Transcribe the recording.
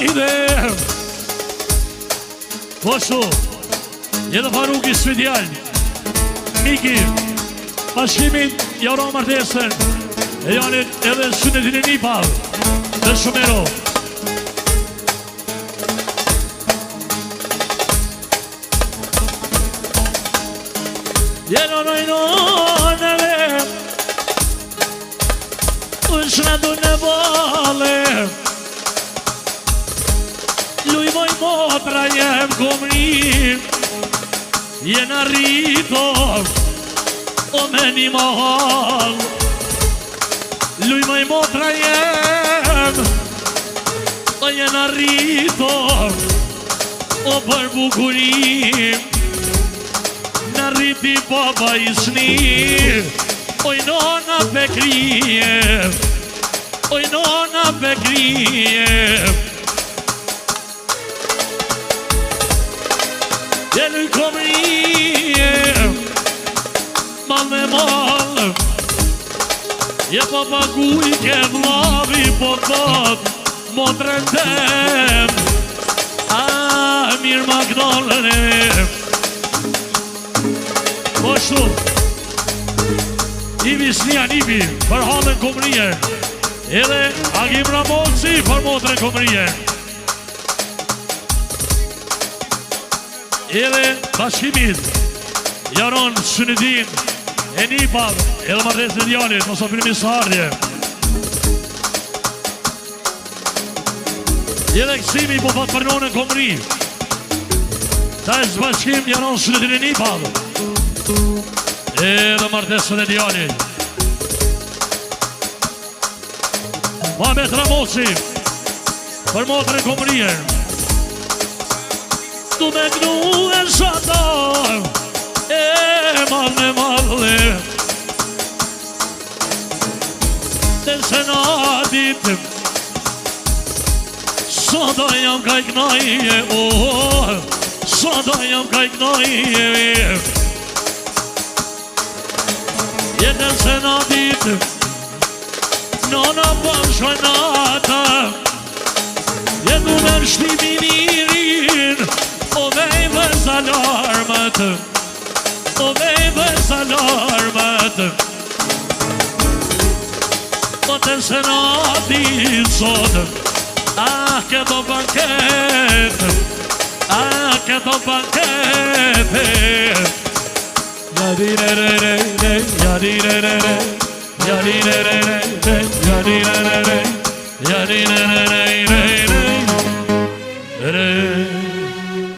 ide. Po shu, jetë Faruki Svidjal, Miki, bashkimin Jaron Martesën, e janë edhe Sunetin e Nipav, dhe Shumero. Jenë nojnoneve, është në du në bale, luj moj motra jem komrim, jenë arritor, o me një mahal. Luj moj motra jem, o jenë arritor, o për bukurim, në rriti baba i sni, oj nona pekrije, oj nona pekrije. Jelu i komrije, mal me mal, je baba kuj ke vlavi po thot, motrën tem, a mirë Magdalene. Po shtu, Ibi Snia Nibi për halën komrije, edhe Agim Ramonci për motrën komrije, edhe bashkimit Jaron Sunetin e Nipav, edhe Martesën e Djalit, mos o filmi së ardhje, edhe Kësimi po fatë për nonën komri, ta e zbashkim Jaron Sunetin e Nipav, edhe Martesën e Djalit. Mohamed Ramoci për motrën komrije, tu me gnu e shatar, e mal me malle, të senatit, sada jam ka i knaje, sada jam ka i knaje. Jetë në senatit, nona për shënata, jetë me shtimi mirin, o vejve zalarmët, o vejve zalarmët. O të senatit sot, ah, këto banket, ah, këto banket. Yadirerere, yadirerere, yadirerere, yadirerere, yadirerere, yadirerere.